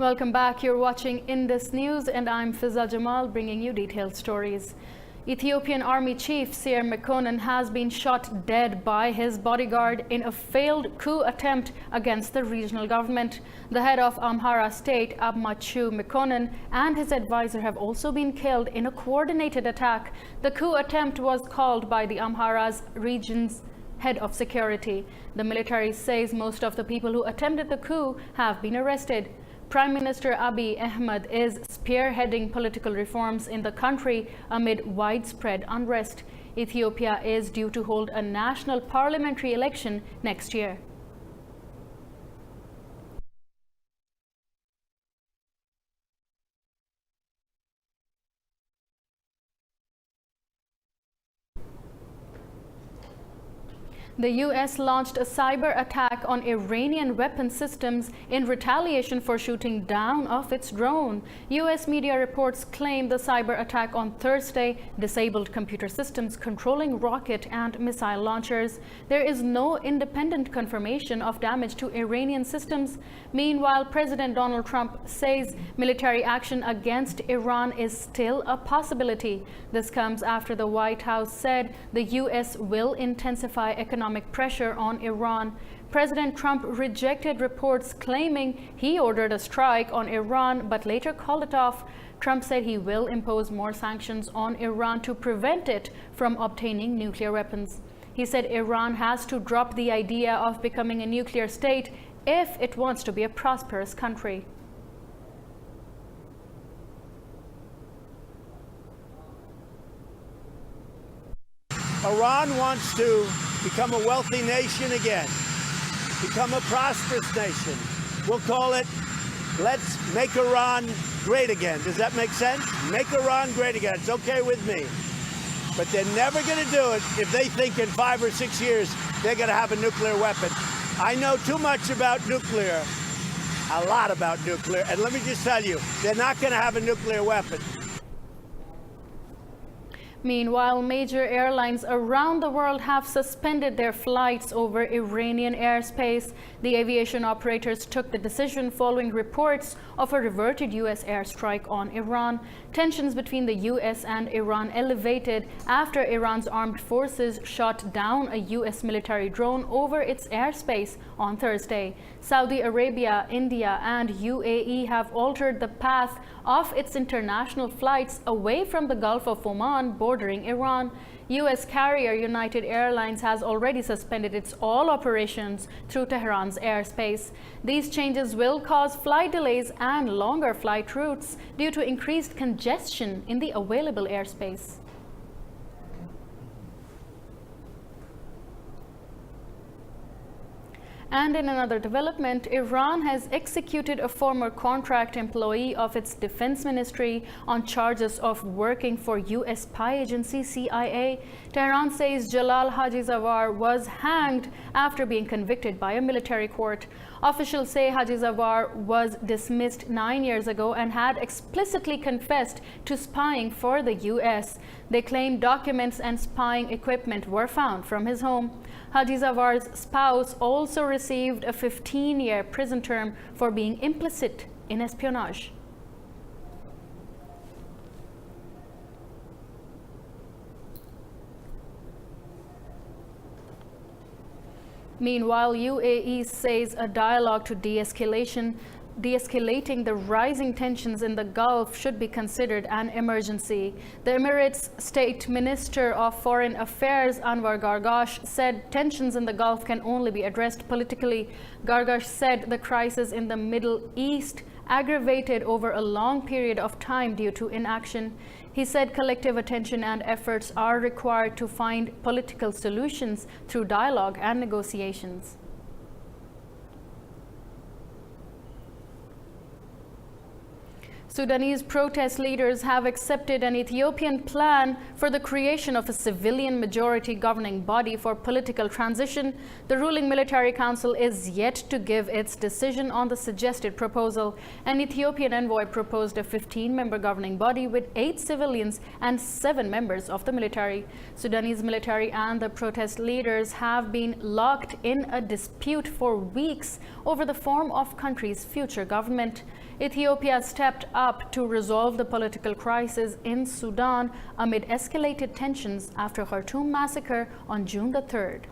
Welcome back. You're watching Indus News and I'm Fiza Jamal bringing you detailed stories. Ethiopian Army Chief Seir Mekonnen has been shot dead by his bodyguard in a failed coup attempt against the regional government. The head of Amhara state, Abmachu Mekonnen, and his advisor have also been killed in a coordinated attack. The coup attempt was called by the Amhara's region's head of security. The military says most of the people who attempted the coup have been arrested. Prime Minister Abiy Ahmed is spearheading political reforms in the country amid widespread unrest. Ethiopia is due to hold a national parliamentary election next year. The U.S. launched a cyber attack on Iranian weapon systems in retaliation for shooting down of its drone. U.S. media reports claim the cyber attack on Thursday disabled computer systems controlling rocket and missile launchers. There is no independent confirmation of damage to Iranian systems. Meanwhile, President Donald Trump says military action against Iran is still a possibility. This comes after the White House said the U.S. will intensify economic pressure on Iran. President Trump rejected reports claiming he ordered a strike on Iran, but later called it off. Trump said he will impose more sanctions on Iran to prevent it from obtaining nuclear weapons. He said Iran has to drop the idea of becoming a nuclear state if it wants to be a prosperous country. Iran wants to become a wealthy nation again, become a prosperous nation. We'll call it, let's make Iran great again. Does that make sense? Make Iran great again. It's okay with me. But they're never going to do it if they think in 5 or 6 years they're going to have a nuclear weapon. I know too much about nuclear, a lot about nuclear, and let me just tell you, they're not going to have a nuclear weapon. Meanwhile, major airlines around the world have suspended their flights over Iranian airspace. The aviation operators took the decision following reports of a reverted U.S. airstrike on Iran. Tensions between the U.S. and Iran elevated after Iran's armed forces shot down a U.S. military drone over its airspace on Thursday. Saudi Arabia, India, and UAE have altered the path of its international flights away from the Gulf of Oman bordering Iran. U.S. carrier United Airlines has already suspended its all operations through Tehran's airspace. These changes will cause flight delays and longer flight routes due to increased congestion in the available airspace. And in another development, Iran has executed a former contract employee of its defense ministry on charges of working for U.S. spy agency CIA. Tehran says Jalal Hajizawar was hanged after being convicted by a military court. Officials say Hajizawar was dismissed 9 years ago and had explicitly confessed to spying for the U.S. They claim documents and spying equipment were found from his home. Hajizawar's spouse also received a 15-year prison term for being implicit in espionage. Meanwhile, UAE says a dialogue to de-escalating the rising tensions in the Gulf should be considered an emergency. The Emirates State Minister of Foreign Affairs Anwar Gargash said tensions in the Gulf can only be addressed politically. Gargash said the crisis in the Middle East aggravated over a long period of time due to inaction. He said collective attention and efforts are required to find political solutions through dialogue and negotiations. Sudanese protest leaders have accepted an Ethiopian plan for the creation of a civilian majority governing body for political transition. The ruling military council is yet to give its decision on the suggested proposal. An Ethiopian envoy proposed a 15-member governing body with 8 civilians and 7 members of the military. Sudanese military and the protest leaders have been locked in a dispute for weeks over the form of country's future government. Ethiopia stepped up to resolve the political crisis in Sudan amid escalated tensions after Khartoum massacre on June the 3rd.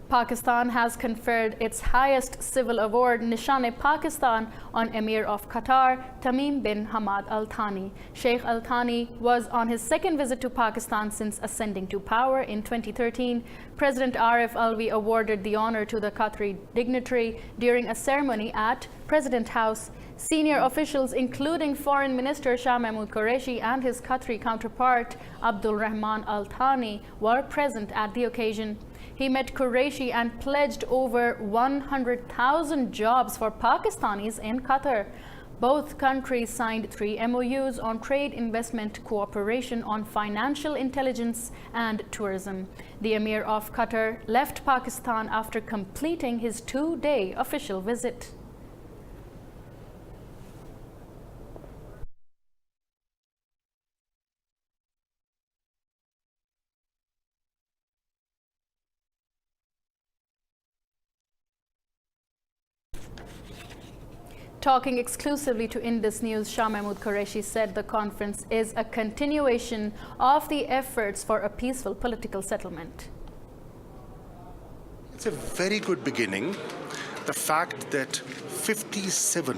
Pakistan has conferred its highest civil award, Nishan-e-Pakistan, on Emir of Qatar, Tamim bin Hamad Al Thani. Sheikh Al Thani was on his second visit to Pakistan since ascending to power in 2013. President Arif Alvi awarded the honor to the Qatari dignitary during a ceremony at President House. Senior officials, including Foreign Minister Shah Mahmood Qureshi and his Qatari counterpart, Abdul Rahman Al Thani, were present at the occasion. He met Qureshi and pledged over 100,000 jobs for Pakistanis in Qatar. Both countries signed 3 MOUs on trade, investment, cooperation on financial intelligence and tourism. The Emir of Qatar left Pakistan after completing his 2-day official visit. Talking exclusively to Indus News, Shah Mahmood Qureshi said the conference is a continuation of the efforts for a peaceful political settlement. It's a very good beginning. The fact that 57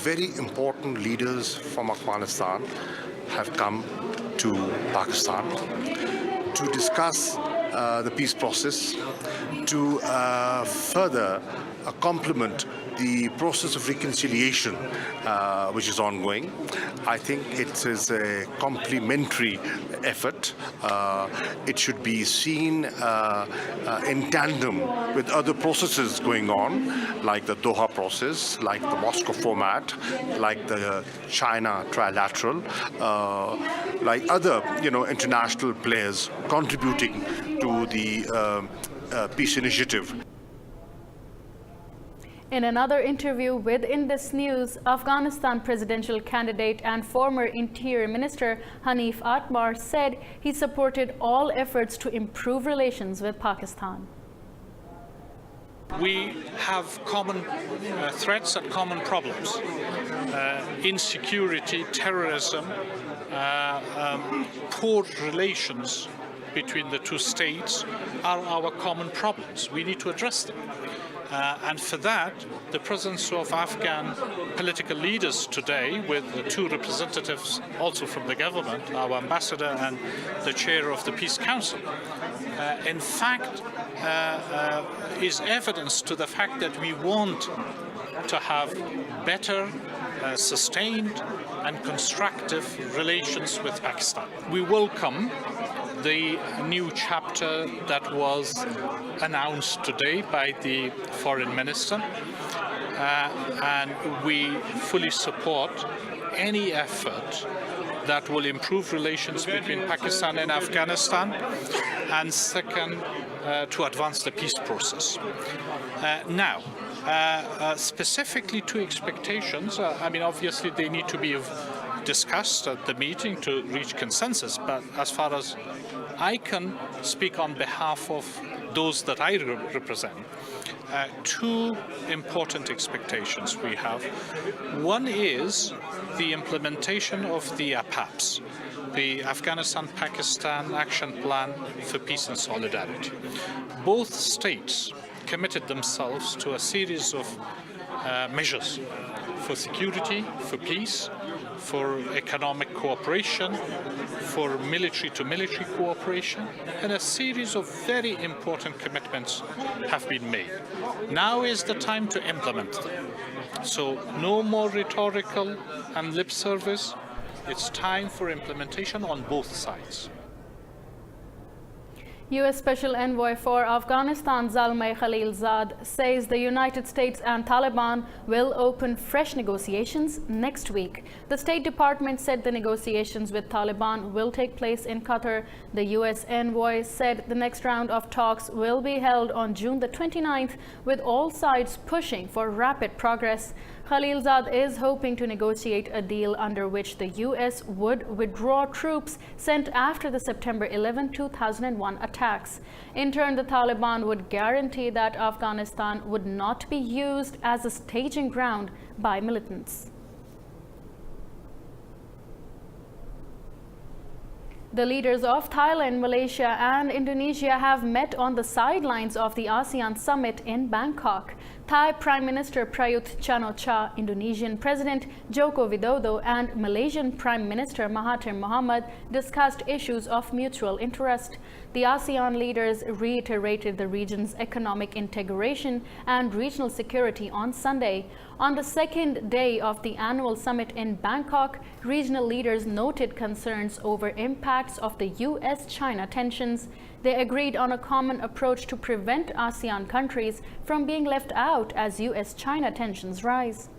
very important leaders from Afghanistan have come to Pakistan to discuss the peace process, to further complement the process of reconciliation which is ongoing. I think it is a complementary effort. It should be seen in tandem with other processes going on, like the Doha process, like the Moscow format, like the China trilateral, like other international players contributing to the peace initiative. In another interview with Indus News, Afghanistan presidential candidate and former Interior Minister Hanif Atmar said he supported all efforts to improve relations with Pakistan. We have common threats and common problems. Insecurity, terrorism, poor relations between the two states are our common problems. We need to address them. And for that, the presence of Afghan political leaders today, with the 2 representatives also from the government, our ambassador and the chair of the Peace Council, in fact, is evidence to the fact that we want to have better, sustained and constructive relations with Pakistan. We welcome the new chapter that was announced today by the Foreign Minister, and we fully support any effort that will improve relations between Pakistan and Afghanistan, and second, to advance the peace process. Now, specifically to expectations, obviously they need to be discussed at the meeting to reach consensus, but as far as I can speak on behalf of those that I represent, 2 important expectations we have. One is the implementation of the APAPS, the Afghanistan-Pakistan Action Plan for Peace and Solidarity. Both states committed themselves to a series of measures for security, for peace, for economic cooperation, for military-to-military cooperation, and a series of very important commitments have been made. Now is the time to implement them. So no more rhetorical and lip service. It's time for implementation on both sides. U.S. Special Envoy for Afghanistan Zalmay Khalilzad says the United States and Taliban will open fresh negotiations next week. The State Department said the negotiations with Taliban will take place in Qatar. The U.S. envoy said the next round of talks will be held on June the 29th, with all sides pushing for rapid progress. Khalilzad is hoping to negotiate a deal under which the U.S. would withdraw troops sent after the September 11, 2001 attacks. In turn, the Taliban would guarantee that Afghanistan would not be used as a staging ground by militants. The leaders of Thailand, Malaysia and Indonesia have met on the sidelines of the ASEAN summit in Bangkok. Thai Prime Minister Prayut Chan-o-cha, Indonesian President Joko Widodo and Malaysian Prime Minister Mahathir Mohamad discussed issues of mutual interest. The ASEAN leaders reiterated the region's economic integration and regional security on Sunday. On the second day of the annual summit in Bangkok, regional leaders noted concerns over impacts of the U.S.-China tensions. They agreed on a common approach to prevent ASEAN countries from being left out as U.S.-China tensions rise.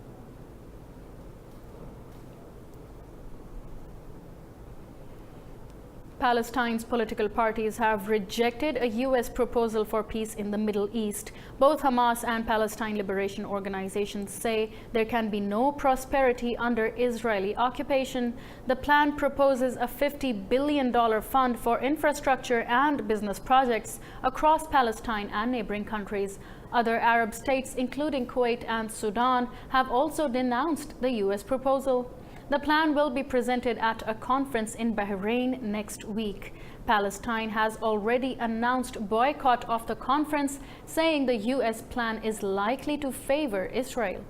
Palestine's political parties have rejected a U.S. proposal for peace in the Middle East. Both Hamas and Palestine Liberation Organizations say there can be no prosperity under Israeli occupation. The plan proposes a $50 billion fund for infrastructure and business projects across Palestine and neighboring countries. Other Arab states, including Kuwait and Sudan, have also denounced the U.S. proposal. The plan will be presented at a conference in Bahrain next week. Palestine has already announced boycott of the conference, saying the U.S. plan is likely to favor Israel.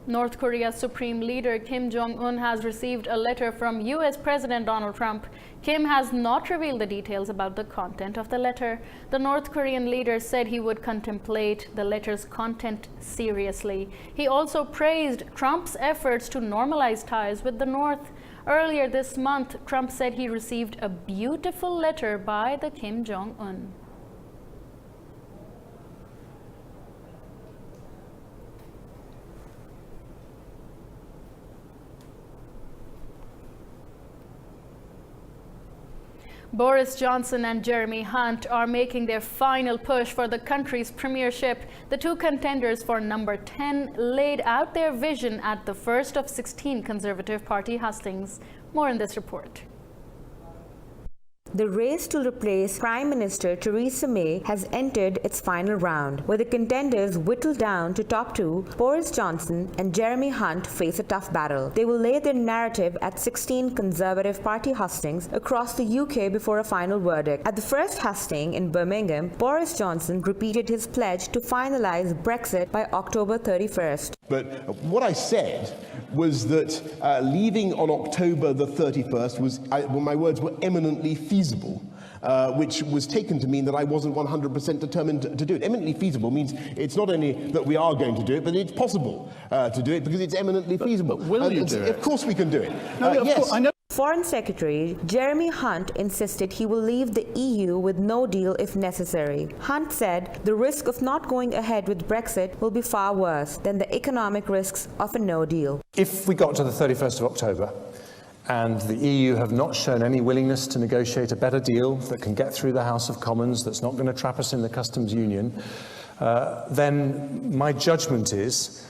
North Korea's Supreme Leader Kim Jong-un has received a letter from U.S. President Donald Trump. Kim has not revealed the details about the content of the letter. The North Korean leader said he would contemplate the letter's content seriously. He also praised Trump's efforts to normalize ties with the North. Earlier this month, Trump said he received a beautiful letter by the Kim Jong-un. Boris Johnson and Jeremy Hunt are making their final push for the country's premiership. The two contenders for number 10 laid out their vision at the first of 16 Conservative Party hustings. More in this report. The race to replace Prime Minister Theresa May has entered its final round, where the contenders whittled down to top two, Boris Johnson and Jeremy Hunt face a tough battle. They will lay their narrative at 16 Conservative Party hustings across the UK before a final verdict. At the first husting in Birmingham, Boris Johnson repeated his pledge to finalise Brexit by October 31st. But what I said was that leaving on October the 31st was, my words were eminently feasible, which was taken to mean that I wasn't 100% determined to do it. Eminently feasible means it's not only that we are going to do it, but it's possible to do it because it's eminently feasible. But will you do it? Of course we can do it. No, yes. of course, I know. Foreign Secretary Jeremy Hunt insisted he will leave the EU with no deal if necessary. Hunt said the risk of not going ahead with Brexit will be far worse than the economic risks of a no deal. If we got to the 31st of October and the EU have not shown any willingness to negotiate a better deal that can get through the House of Commons, that's not going to trap us in the customs union, then my judgment is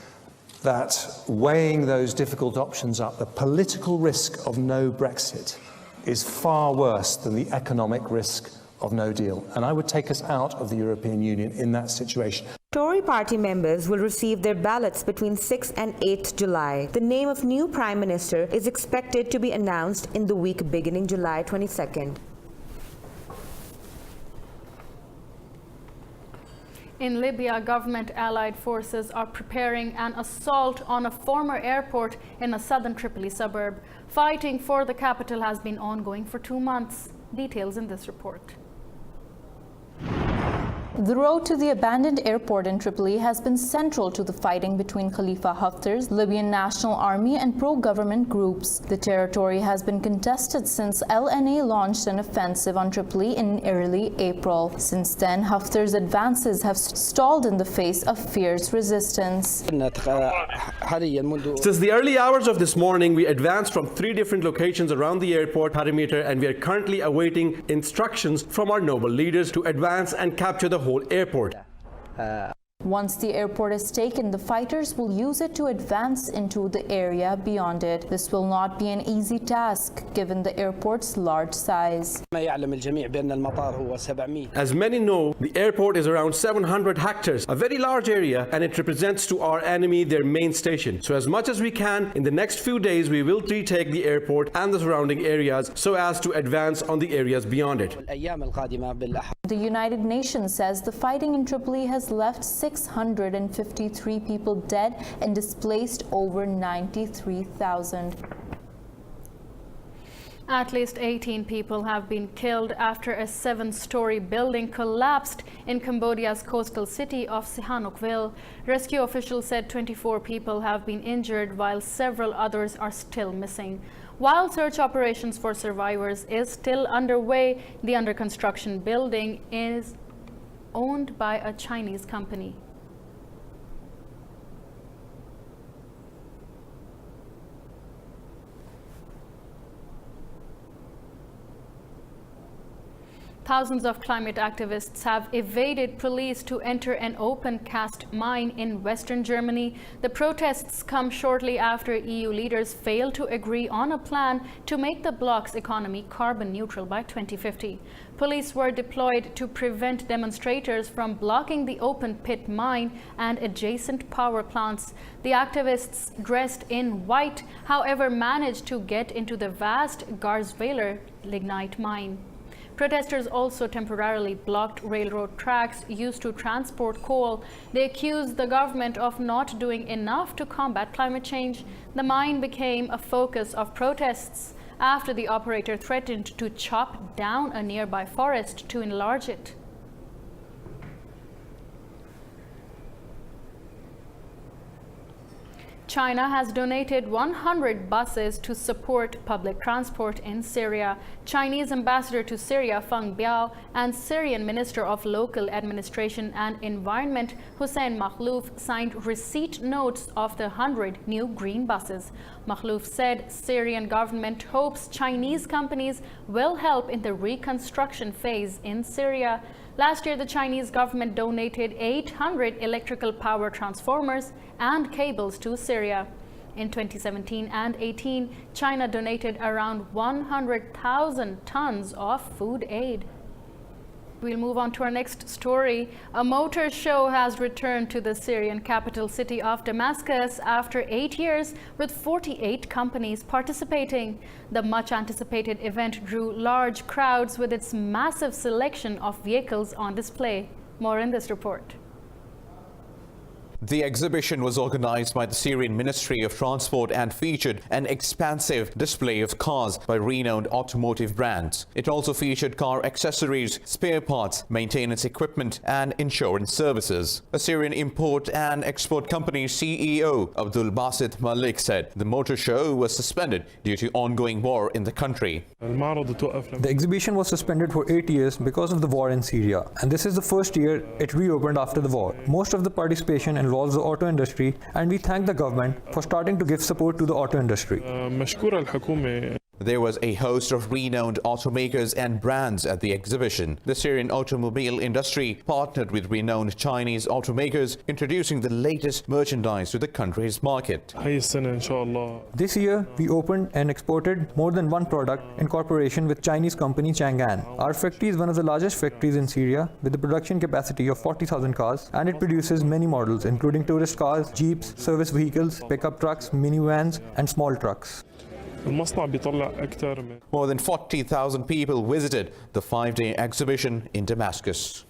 that weighing those difficult options up, the political risk of no Brexit is far worse than the economic risk of no deal. And I would take us out of the European Union in that situation. Tory party members will receive their ballots between 6th and 8th July. The name of new Prime Minister is expected to be announced in the week beginning July 22nd. In Libya, government-allied forces are preparing an assault on a former airport in a southern Tripoli suburb. Fighting for the capital has been ongoing for 2 months. Details in this report. The road to the abandoned airport in Tripoli has been central to the fighting between Khalifa Haftar's Libyan National Army and pro-government groups. The territory has been contested since LNA launched an offensive on Tripoli in early April. Since then, Haftar's advances have stalled in the face of fierce resistance. Since the early hours of this morning, we advanced from 3 different locations around the airport perimeter, and we are currently awaiting instructions from our noble leaders to advance and capture the whole airport. Once the airport is taken, the fighters will use it to advance into the area beyond it. This will not be an easy task given the airport's large size. As many know, the airport is around 700 hectares, a very large area, and it represents to our enemy their main station. So as much as we can, in the next few days, we will retake the airport and the surrounding areas so as to advance on the areas beyond it. The United Nations says the fighting in Tripoli has left 653 people dead and displaced over 93,000. At least 18 people have been killed after a 7-story building collapsed in Cambodia's coastal city of Sihanoukville. Rescue officials said 24 people have been injured while several others are still missing. While search operations for survivors is still underway, the under construction building is owned by a Chinese company. Thousands of climate activists have evaded police to enter an open cast mine in western Germany. The protests come shortly after EU leaders failed to agree on a plan to make the bloc's economy carbon neutral by 2050. Police were deployed to prevent demonstrators from blocking the open pit mine and adjacent power plants. The activists, dressed in white, however, managed to get into the vast Garzweiler lignite mine. Protesters also temporarily blocked railroad tracks used to transport coal. They accused the government of not doing enough to combat climate change. The mine became a focus of protests after the operator threatened to chop down a nearby forest to enlarge it. China has donated 100 buses to support public transport in Syria. Chinese ambassador to Syria, Feng Biao, and Syrian Minister of Local Administration and Environment, Hussein Makhlouf, signed receipt notes of the 100 new green buses. Makhlouf said Syrian government hopes Chinese companies will help in the reconstruction phase in Syria. Last year, the Chinese government donated 800 electrical power transformers and cables to Syria. In 2017 and 18, China donated around 100,000 tons of food aid. We'll move on to our next story. A motor show has returned to the Syrian capital city of Damascus after 8 years, with 48 companies participating. The much anticipated event drew large crowds with its massive selection of vehicles on display. More in this report. The exhibition was organized by the Syrian Ministry of Transport and featured an expansive display of cars by renowned automotive brands. It also featured car accessories, spare parts, maintenance equipment and insurance services. A Syrian import and export company CEO Abdul Basit Malik said the motor show was suspended due to ongoing war in the country. The exhibition was suspended for 8 years because of the war in Syria, and this is the first year it reopened after the war. Most of the participation involves the auto industry, and we thank the government for starting to give support to the auto industry. There was a host of renowned automakers and brands at the exhibition. The Syrian automobile industry partnered with renowned Chinese automakers, introducing the latest merchandise to the country's market. This year, we opened and exported more than one product in cooperation with Chinese company Chang'an. Our factory is one of the largest factories in Syria with a production capacity of 40,000 cars, and it produces many models including tourist cars, jeeps, service vehicles, pickup trucks, minivans and small trucks. More than 40,000 people visited the 5-day exhibition in Damascus.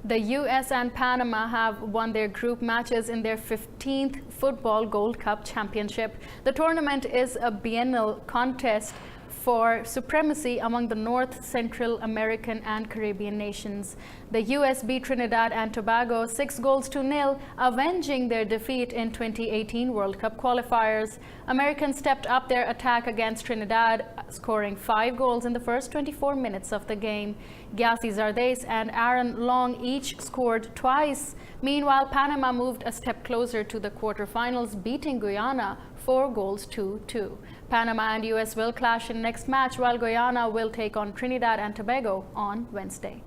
The US and Panama have won their group matches in their 15th Football Gold Cup Championship. The tournament is a biennial contest for supremacy among the North, Central American and Caribbean nations. The US beat Trinidad and Tobago 6-0, avenging their defeat in 2018 World Cup qualifiers. Americans stepped up their attack against Trinidad, scoring 5 goals in the first 24 minutes of the game. Gyasi Zardes and Aaron Long each scored twice. Meanwhile, Panama moved a step closer to the quarterfinals, beating Guyana 4-2. Panama and US will clash in next match, while Guyana will take on Trinidad and Tobago on Wednesday.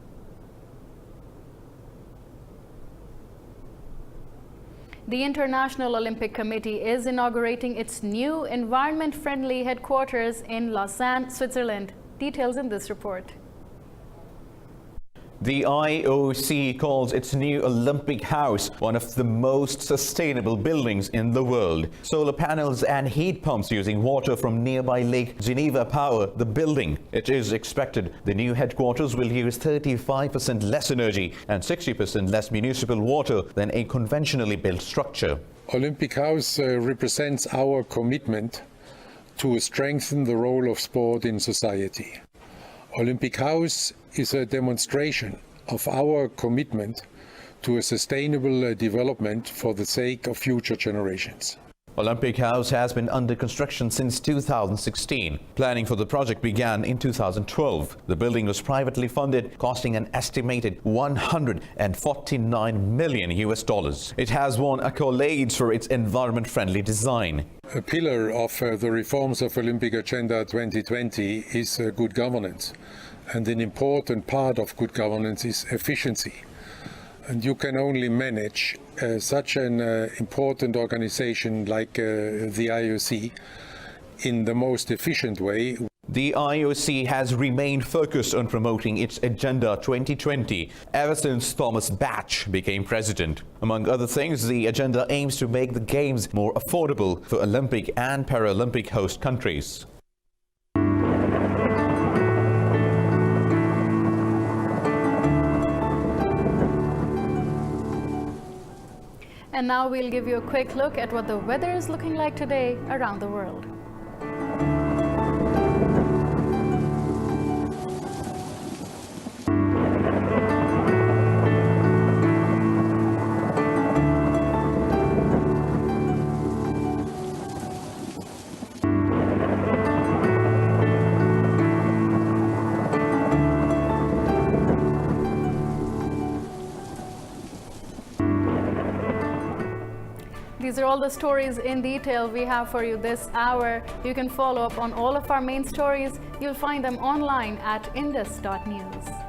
The International Olympic Committee is inaugurating its new environment-friendly headquarters in Lausanne, Switzerland. Details in this report. The IOC calls its new Olympic House one of the most sustainable buildings in the world. Solar panels and heat pumps using water from nearby Lake Geneva power the building. It is expected the new headquarters will use 35% less energy and 60% less municipal water than a conventionally built structure. Olympic House represents our commitment to strengthen the role of sport in society. Olympic House is a demonstration of our commitment to a sustainable development for the sake of future generations. Olympic House has been under construction since 2016. Planning for the project began in 2012. The building was privately funded, costing an estimated $149 million. It has won accolades for its environment-friendly design. A pillar of the reforms of Olympic Agenda 2020 is good governance. And an important part of good governance is efficiency. And you can only manage such an important organization like the IOC in the most efficient way. The IOC has remained focused on promoting its Agenda 2020 ever since Thomas Bach became president. Among other things, the agenda aims to make the Games more affordable for Olympic and Paralympic host countries. And now we'll give you a quick look at what the weather is looking like today around the world. These are all the stories in detail we have for you this hour. You can follow up on all of our main stories. You'll find them online at indus.news.